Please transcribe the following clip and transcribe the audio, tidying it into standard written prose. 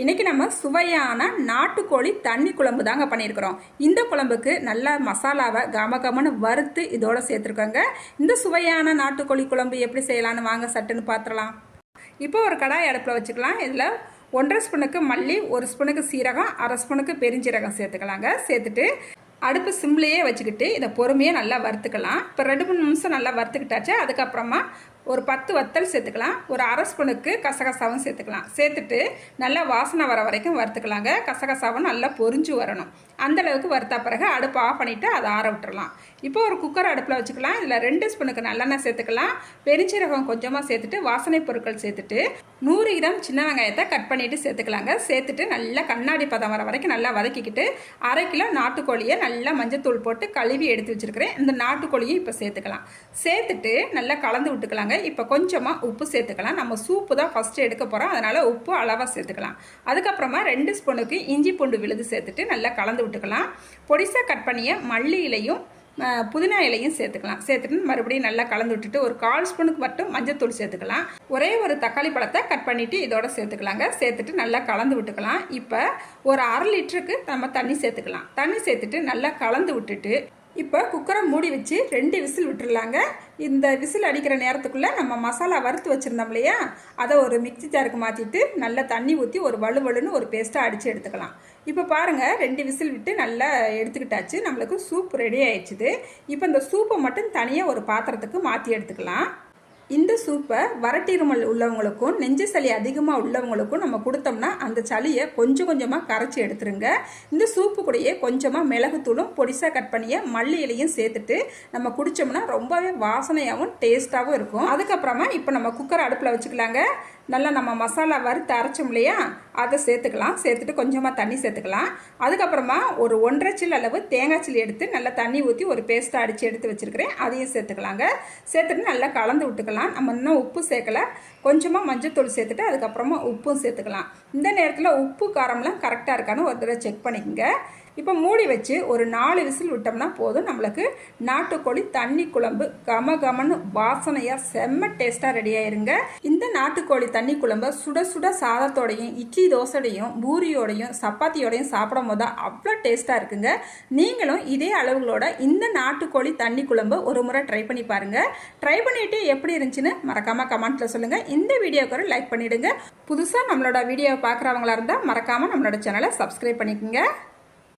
இன்றைக்கி நம்ம சுவையான நாட்டுக்கோழி தண்ணி குழம்பு தாங்க பண்ணியிருக்கிறோம். இந்த குழம்புக்கு நல்லா மசாலாவை கமகமன்னு வறுத்து இதோட சேர்த்துருக்கோங்க. இந்த சுவையான நாட்டுக்கோழி குழம்பு எப்படி செய்யலான்னு வாங்க சட்டுன்னு பார்த்துடலாம். இப்போ ஒரு கடாய் அடுப்பில் வச்சுக்கலாம். இதில் 1.5 ஸ்பூனுக்கு மல்லி, 1 ஸ்பூனுக்கு சீரகம், 1/2 ஸ்பூனுக்கு பெருஞ்சீரகம் சேர்த்துக்கலாங்க. சேர்த்துட்டு அடுப்பு சிம்லேயே வச்சுக்கிட்டு இதை பொறுமையாக நல்லா வறுத்துக்கலாம். இப்போ 2-3 நிமிஷம் நல்லா வறுத்துக்கிட்டாச்சு. அதுக்கப்புறமா ஒரு 10 வத்தல் சேர்த்துக்கலாம். ஒரு 1/2 ஸ்பூனுக்கு கசகசாவும் சேர்த்துக்கலாம். சேர்த்துட்டு நல்லா வாசனை வர வரைக்கும் வறுத்துக்கலாங்க. கசகசாவும் நல்லா பொரிஞ்சு வரணும். அந்தளவுக்கு வறுத்தா பிறகு அடுப்பு ஆஃப் பண்ணிவிட்டு அதை ஆற விட்டுறலாம். இப்போ ஒரு குக்கர் அடுப்பில் வச்சுக்கலாம். இதில் 2 ஸ்பூனுக்கு நல்லெண்ணெய் சேர்த்துக்கலாம். பெருஞ்சீரகம் கொஞ்சமாக சேர்த்துட்டு வாசனை பொருட்கள் சேர்த்துட்டு 100 கிராம் சின்ன வெங்காயத்தை கட் பண்ணிவிட்டு சேர்த்துக்கலாங்க. சேர்த்துட்டு நல்லா கண்ணாடி பதம் வர வரைக்கும் நல்லா வதக்கிக்கிட்டு 1/2 கிலோ நாட்டுக்கோழியை நல்லா மஞ்சத்தூள் போட்டு கழுவி எடுத்து வச்சுருக்கிறேன். இந்த நாட்டுக்கோழியும் இப்போ சேர்த்துக்கலாம். சேர்த்துட்டு நல்லா கலந்து விட்டுக்கலாங்க. இப்போ கொஞ்சமாக உப்பு சேர்த்துக்கலாம். நம்ம சூப்பு தான் ஃபஸ்ட்டு எடுக்க போகிறோம், அதனால் உப்பு அளவாக சேர்த்துக்கலாம். அதுக்கப்புறமா 2 ஸ்பூனுக்கு இஞ்சி பூண்டு விழுது சேர்த்துட்டு நல்லா கலந்து விட்டுக்கலாம். பொடிசாக கட் பண்ணிய மல்லி இலையும் புதினா இலையும் சேர்த்துக்கலாம். சேர்த்துட்டு மறுபடியும் நல்லா கலந்து விட்டுட்டு ஒரு 1/4 ஸ்பூனுக்கு மட்டும் மஞ்சத்தூள் சேர்த்துக்கலாம். ஒரே ஒரு தக்காளி பழத்தை கட் பண்ணிவிட்டு இதோட சேர்த்துக்கலாங்க. சேர்த்துட்டு நல்லா கலந்து விட்டுக்கலாம். இப்போ ஒரு 1/2 லிட்டருக்கு நம்ம தண்ணி சேர்த்துக்கலாம். தண்ணி சேர்த்துட்டு நல்லா கலந்து விட்டுட்டு இப்போ குக்கரை மூடி வச்சு 2 விசில் விட்டுடலாங்க. இந்த விசில் அடிக்கிற நேரத்துக்குள்ளே நம்ம மசாலா வறுத்து வச்சுருந்தோம் இல்லையா, அதை ஒரு மிக்சி ஜாருக்கு மாற்றிட்டு நல்லா தண்ணி ஊற்றி ஒரு வலுவலுன்னு ஒரு பேஸ்ட்டாக அடித்து எடுத்துக்கலாம். இப்போ பாருங்கள், 2 விசில் விட்டு நல்லா எடுத்துக்கிட்டாச்சு. நம்மளுக்கு சூப் ரெடி ஆயிடுச்சுது. இப்போ இந்த சூப்பை மட்டும் தனியாக ஒரு பாத்திரத்துக்கு மாற்றி எடுத்துக்கலாம். இந்த சூப்பை வறட்டிருமல் உள்ளவங்களுக்கும் நெஞ்சு சளி அதிகமாக உள்ளவங்களுக்கும் நம்ம கொடுத்தோம்னா அந்த சளியை கொஞ்சம் கொஞ்சமாக கரைச்சி எடுத்துருங்க. இந்த சூப்பு கூடயே கொஞ்சமாக மிளகுத்தூளும் பொடிசாக கட் பண்ணிய மல்லி இலையும் சேர்த்துட்டு நம்ம குடித்தோம்னா ரொம்பவே வாசனையாகவும் டேஸ்ட்டாகவும் இருக்கும். அதுக்கப்புறமா இப்போ நம்ம குக்கர் அடுப்பில் வச்சுக்கலாங்க. நல்லா நம்ம மசாலா வறுத்து அரைச்சோம் இல்லையா, அதை சேர்த்துக்கலாம். சேர்த்துட்டு கொஞ்சமாக தண்ணி சேர்த்துக்கலாம். அதுக்கப்புறமா ஒரு 1.5 சில் அளவு தேங்காய் சில்லி எடுத்து நல்லா தண்ணி ஊற்றி ஒரு பேஸ்ட்டாக அடித்து எடுத்து வச்சுருக்கிறேன். அதையும் சேர்த்துக்கலாங்க. சேர்த்துட்டு நல்லா கலந்து விட்டுக்கலாம். நம்ம இன்னும் உப்பு சேர்க்கலை. கொஞ்சமாக மஞ்சத்தூள் சேர்த்துட்டு அதுக்கப்புறமா உப்பும் சேர்த்துக்கலாம். இந்த நேரத்தில் உப்பு காரம்லாம் கரெக்டாக இருக்கான்னு ஒரு தடவை செக் பண்ணிக்கோங்க. இப்போ மூடி வச்சு ஒரு 4 விசில் விட்டோம்னா போதும். நம்மளுக்கு நாட்டுக்கோழி தண்ணி குழம்பு கமகமன்னு வாசனையாக செம்ம டேஸ்ட்டாக ரெடி ஆயிருங்க. இந்த நாட்டுக்கோழி தண்ணி குழம்பை சுட சுட சாதத்தோடையும் இட்லி தோசையோடையும் பூரியோடையும் சப்பாத்தியோடையும் சாப்பிடும் போது அவ்வளோ டேஸ்ட்டாக இருக்குங்க. நீங்களும் இதே அளவுகளோட இந்த நாட்டுக்கோழி தண்ணி குழம்பு ஒரு முறை ட்ரை பண்ணி பாருங்கள். ட்ரை பண்ணிவிட்டு எப்படி இருந்துச்சுன்னு மறக்காமல் கமெண்ட்டில் சொல்லுங்கள். இந்த வீடியோக்கு ஒரு லைக் பண்ணிவிடுங்க. புதுசாக நம்மளோட வீடியோவை பார்க்குறவங்களா இருந்தால் மறக்காமல் நம்மளோட சேனலை சப்ஸ்கிரைப் பண்ணிக்கோங்க.